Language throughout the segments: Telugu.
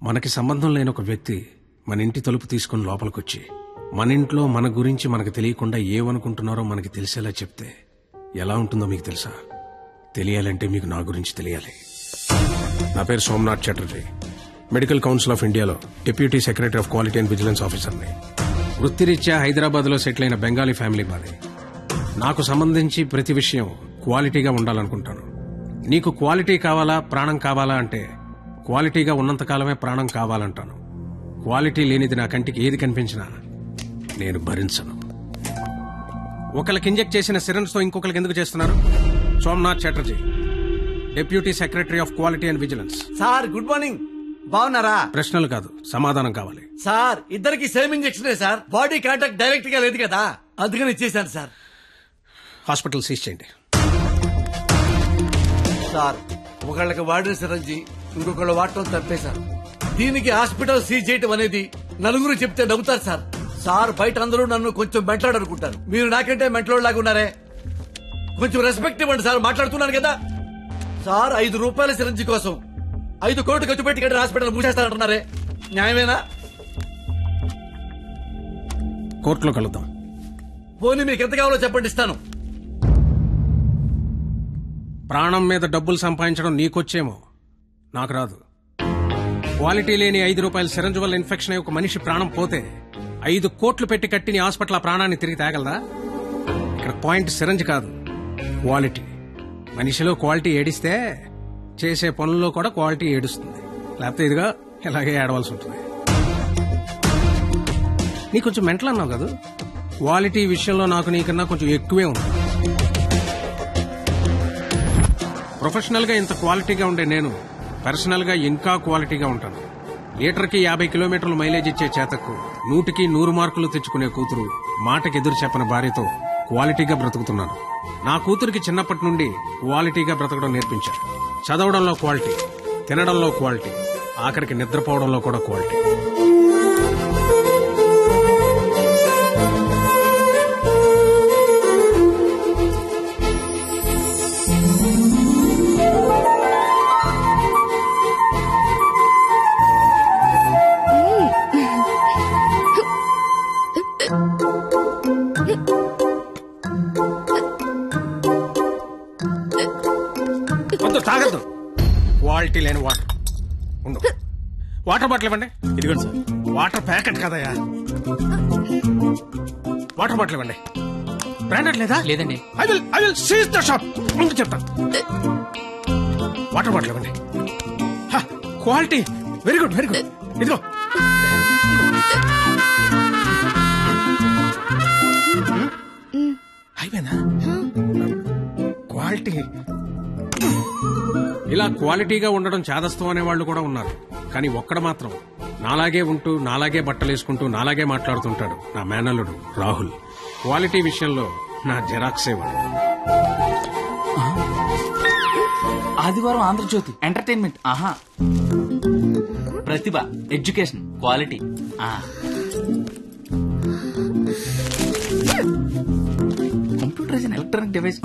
మనకి సంబంధం లేని ఒక వ్యక్తి మన ఇంటి తలుపు తీసుకుని లోపలికొచ్చి మన ఇంట్లో మన గురించి మనకు తెలియకుండా ఏమనుకుంటున్నారో మనకి తెలిసేలా చెప్తే ఎలా ఉంటుందో మీకు తెలుసా? తెలియాలంటే మీకు నా గురించి తెలియాలి. నా పేరు Somnath Chatterjee. Medical council of ఇండియాలో deputy secretary of quality and vigilance ఆఫీసర్ని. వృత్తిరీత్యా హైదరాబాద్లో సెటిల్ అయిన బెంగాలీ ఫ్యామిలీ మాది. నాకు సంబంధించి ప్రతి విషయం క్వాలిటీగా ఉండాలనుకుంటాను. నీకు క్వాలిటీ కావాలా, ప్రాణం కావాలా అంటే క్వాలిటీగా ఉన్నంతకాలమే ప్రాణం కావాలంటాను. క్వాలిటీ లేనిది నా కంటికి ఏది కనిపించినా నేను భరించను. ఒకరికి ఇంజెక్ట్ చేసిన సిరంజ్ తో ఇంకొకరికి ఎందుకు చేస్తున్నారు? Somnath Chatterjee, deputy secretary of quality and vigilance. Sir good morning. బాగున్నారా? ప్రశ్నలు కాదు, సమాధానం కావాలి. సార్ ఇద్దరికి same injection sir. Body contact direct గా లేదు కదా, అందుకని ఇచ్చేసాను సార్. హాస్పిటల్ సీజ్ చేయండి. సార్ ఒకళ్ళకి వాడిన సిరంజి ఇంకొకళ్ళు వాడటం తప్పేశారు. దీనికి హాస్పిటల్ సీజ్ చేయటం అనేది నలుగురు చెప్తే నవ్వుతారు సార్. సార్ బయట అందరూ నన్ను కొంచెం మెంట్లాడు అనుకుంటారు. మీరు నాకంటే మెంట్లోడ్ లాగా ఉన్నారే, కొంచెం రెస్పెక్ట్ ఇవ్వండి సార్. మాట్లాడుతున్నాను కదా సార్. 5 రూపాయల సిరంజి కోసం 5 కోట్లు ఖర్చు పెట్టి కట్టిన హాస్పిటల్ మూసేస్తారంటున్నారే, న్యాయమేనా? కోర్టులో కలుద్దాం. పోనీ మీకు ఎంత కావాలో చెప్పండి, ఇస్తాను. ప్రాణం మీద డబ్బులు సంపాదించడం నీకొచ్చేమో, నాకు రాదు. క్వాలిటీ లేని 5 రూపాయల సిరంజ్ వల్ల ఇన్ఫెక్షన్ అయ్యి ఒక మనిషి ప్రాణం పోతే 5 కోట్లు పెట్టి కట్టిన హాస్పిటల్ ఆ ప్రాణాన్ని తిరిగి తేగలదా? ఇక్కడ పాయింట్ సిరంజ్ కాదు, క్వాలిటీ. మనిషిలో క్వాలిటీ ఏడిస్తే చేసే పనుల్లో కూడా క్వాలిటీ ఏడుస్తుంది. లేకపోతే ఇదిగా ఇలాగే ఏడవలసి ఉంటుంది. నీ కొంచెం మెంటల్ అన్నావు కదా, క్వాలిటీ విషయంలో నాకు నీకన్నా కొంచెం ఎక్కువే ఉంది. ప్రొఫెషనల్ గా ఇంత క్వాలిటీగా ఉండే నేను పర్సనల్ గా ఇంకా క్వాలిటీగా ఉంటాను. లీటర్కి 50 కిలోమీటర్లు మైలేజ్ ఇచ్చే చేతకు 100కి 100 మార్కులు తెచ్చుకునే కూతురు, మాటకి ఎదురు చెప్పని భార్యతో క్వాలిటీగా బ్రతుకుతున్నాను. నా కూతురికి చిన్నప్పటి నుండి క్వాలిటీగా బ్రతకడం నేర్పించారు. చదవడంలో క్వాలిటీ, తినడంలో క్వాలిటీ, ఆఖరికి నిద్రపోవడంలో కూడా క్వాలిటీ. తాగద్దు, క్వాలిటీ లేని వాటర్ ఉండు. వాటర్ బాటిల్ ఇవ్వండి. ఇదిగోండి సార్. వాటర్ ప్యాకెట్ కదయా, వాటర్ బాటిల్ ఇవ్వండి. బ్రాండెడ్ లేదా? లేదండి. I will seize the shop. ముందు చెప్తాను. వాటర్ బాటిల్ ఇవ్వండి. Quality very good, very good. ఇదిగో అయిపోయిందా? క్వాలిటీ ఇలా క్వాలిటీగా ఉండడం చాదస్తం అనే వాళ్ళు కూడా ఉన్నారు. కానీ ఒక్కడ మాత్రం నాలాగే ఉంటూ, నాలాగే బట్టలేసుకుంటూ, నాలాగే మాట్లాడుతుంటాడు. నా మేనల్లుడు రాహుల్. క్వాలిటీ విషయంలో నా జెరాక్సే వాడు. ఆదివారం ఆంధ్రజ్యోతి ఎంటర్టైన్మెంట్. ఆహా, ప్రతిభ, education, quality. Computer electronic device.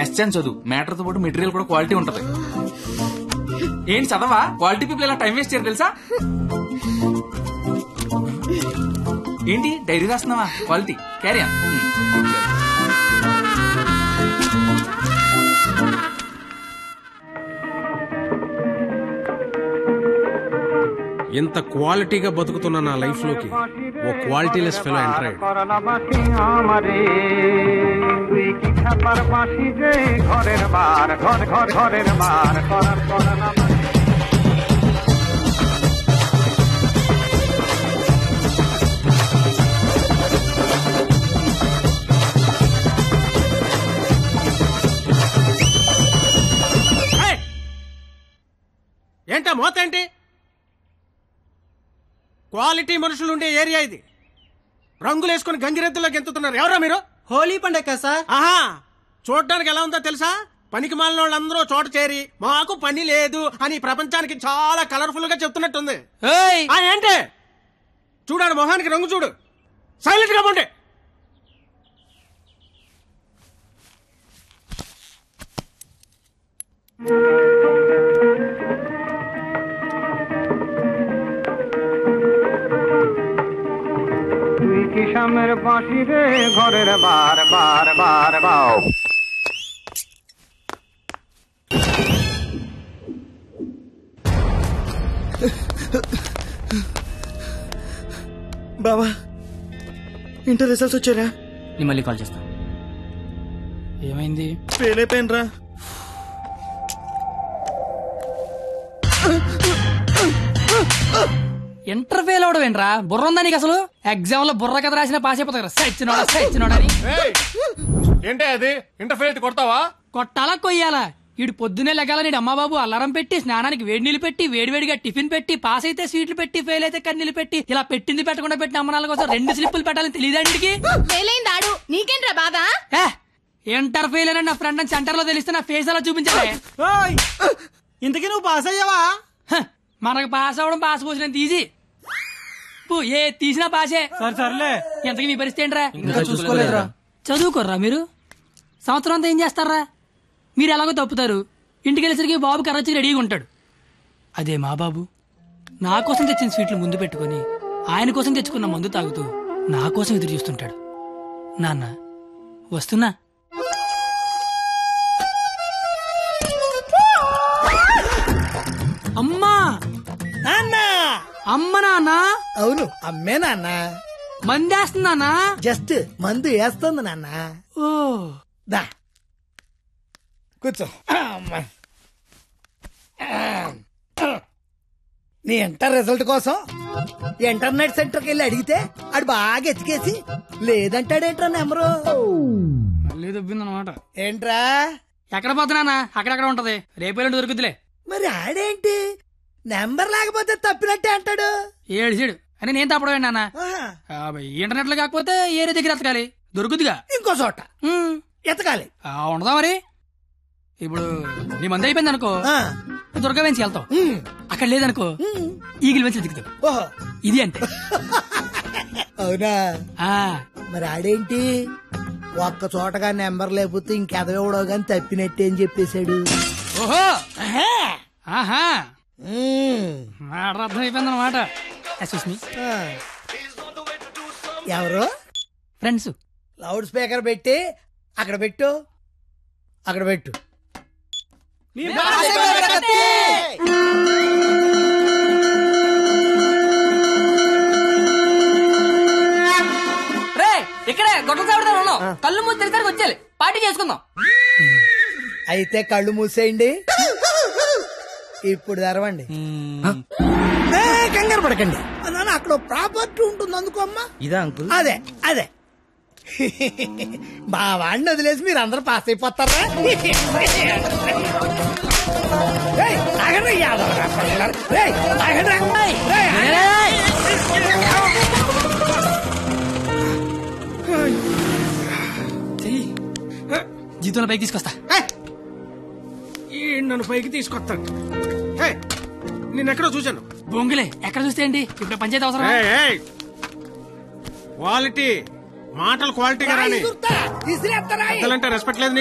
ఎస్ఎన్ చదువు, మ్యాటర్ తో పాటు మెటీరియల్ కూడా క్వాలిటీ ఉంటది. ఏంటి చదవా? క్వాలిటీ పీపుల్ ఇలా టైం వేస్ట్ చేయరు తెలుసా? ఏంటి డైరీ రాస్తున్నావా? Quality carry on. ఇంత క్వాలిటీగా బతుకుతున్న నా లైఫ్ లోకి ఓ క్వాలిటీలెస్ ఫెలో ఎంటర్ అయ్యాడు. ఏంటా మోత ఏంటి? క్వాలిటీ మనుషులు ఉండే ఏరియా ఇది. రంగులు వేసుకుని గంగిరెద్దులో గెంతుతున్నారు. ఎవరా మీరు? హోలీ పండగ సార్. ఆహా, చూడడానికి ఎలా ఉందో తెలుసా? పనికి మాలిన వాళ్ళందరూ చోట చేరి మాకు పని లేదు అని ప్రపంచానికి చాలా కలర్ఫుల్ గా చెప్తున్నట్టుంది. ఏంటి చూడాడు, మొహానికి రంగు చూడు. సైలెంట్ గా ఉండే. আমের বাঁশি রে ঘরের বার বার বার বাও। బావా ఇంటర్ రిజల్ట్స్ వచ్చారా? నేను మళ్ళీ కాల్ చేస్తా. ఏమైంది? ఫెయిల్ అయిపోయినరా. ఇంటర్ ఫెయిల్ అవడం ఏంట్రా? బుర్ర ఉందా నీకు అసలు? ఎగ్జామ్ లో బుర్ర కథ రాసిన పాస్ అయిపోతా సచ్చినోడా అని. ఏంటే అది ఇంటర్ ఫెయిల్ కొడతావా? కొట్టాలా కొయ్యాలా? ఇటు పొద్దునే లెగాల నీడు అమ్మబాబు అల్లారం పెట్టి స్నానానికి వేడి నీళ్ళు పెట్టి వేడివేడిగా టిఫిన్ పెట్టి పాస్ అయితే స్వీట్లు పెట్టి ఫెయిల్ అయితే కన్నీళ్ళు పెట్టి ఇలా పెట్టింది పెట్టకుండా పెట్టిన అమ్మనాల కోసం 2 స్లిప్పులు పెట్టాలని తెలియదండికి. ఫెయిలైందాడు నీకేంట్రా బాధ? ఇంటర్ ఫెయిల్ అని నా ఫ్రెండ్ అని సెంటర్ లో తెలిస్తే నా ఫేస్ అలా చూపించాలి. ఇంతకీ నువ్వు పాస్ అయ్యావా? మనకు పాస్ అవడం పాస్ పోసినంత ఈజీ. ఏ తీసినా పాసే. సర్లే. ఎంతకీ మీ పరిస్థితి ఏంట్రా? ఇంకా చూసుకోలేదురా. చదువుకోర్రా మీరు? సంవత్సరం అంతా ఏం చేస్తారా? మీరు ఎలాగో తప్పుతారు, ఇంటికి వెళ్ళేసరికి బాబు కర్రచ్చి రెడీగా ఉంటాడు. అదే మా బాబు నా కోసం తెచ్చిన స్వీట్లు ముందు పెట్టుకుని ఆయన కోసం తెచ్చుకున్న మందు తాగుతూ నా కోసం ఎదురు చూస్తుంటాడు. నాన్న వస్తున్నా. అమ్మా నాన్న. అమ్మ నాన్న. అవును అమ్మే నాన్న. మందేస్తున్నానా? జస్ట్ మందు వేస్తుంది నాన్న. ఓ దా కూర్చో. అమ్మా. నీ ఇంటర్ రిజల్ట్ కోసం ఇంటర్నెట్ సెంటర్కి వెళ్ళి అడిగితే ఆడు బాగా ఎతికేసి లేదంటాడేంట్రా నెంబరు. మళ్ళీ దొబ్బిందనమాట. ఏంట్రా? ఎక్కడ పోతున్నానా? అక్కడక్కడ ఉంటది, రేపేళ్ళు దొరుకుతులే. మరి ఆడేంటి నెంబర్ లేకపోతే తప్పినట్టే అంటాడు. ఏడు అని నేను తప్పడం నాన్న. ఇంటర్నెట్ లో కాకపోతే ఏరే దగ్గర ఎతకాలి, దొరుకుతుగా. ఇంకో చోట ఎతకాలి. ఉండదా మరి? ఇప్పుడు నీ మంది అయిపోయింది అనుకో, దుర్గా వెంచి వెళ్తావు. అక్కడ లేదనుకో ఈగిల్ వెంచి దిగుతావు. ఓహో ఇది అంటే. అవునా? మరి ఆడేంటి ఒక్క చోటగా నెంబర్ లేకపోతే ఇంకెదవడో గాని తప్పినట్టే అని చెప్పేశాడు. ఓహో ఆహా అర్థం అయిపోయింది అనమాట. ఎవరు? ఫ్రెండ్స్. లౌడ్ స్పీకర్ పెట్టి అక్కడ పెట్టు, అక్కడ పెట్టు. ఇక్కడే గొడవ చావడతా ఉన్నాం. కళ్ళు మూసి తెరిసరికి వచ్చేయాలి, పార్టీ చేసుకుందాం. అయితే కళ్ళు మూసేయండి, ఇప్పుడు తెరవండి. కంగారు పడకండి నాన్న, అక్కడ ప్రాపర్టీ ఉంటుంది అందుకో అమ్మా. ఇదా అంకుల్? అదే అదే. మా వాడిని వదిలేసి మీరు అందరూ పాస్ అయిపోతారా? జీతంలో పైకి తీసుకొస్తా. నన్ను పైకి తీసుకొస్తాను. నేనెక్కడో చూశాను. బొంగులే ఎక్కడ చూస్తే ఏంటి, ఇప్పుడు పంచాయతీ అవసరం. క్వాలిటీ మాటలు క్వాలిటీగా రాని. రెస్పెక్ట్ లేదు నీకు.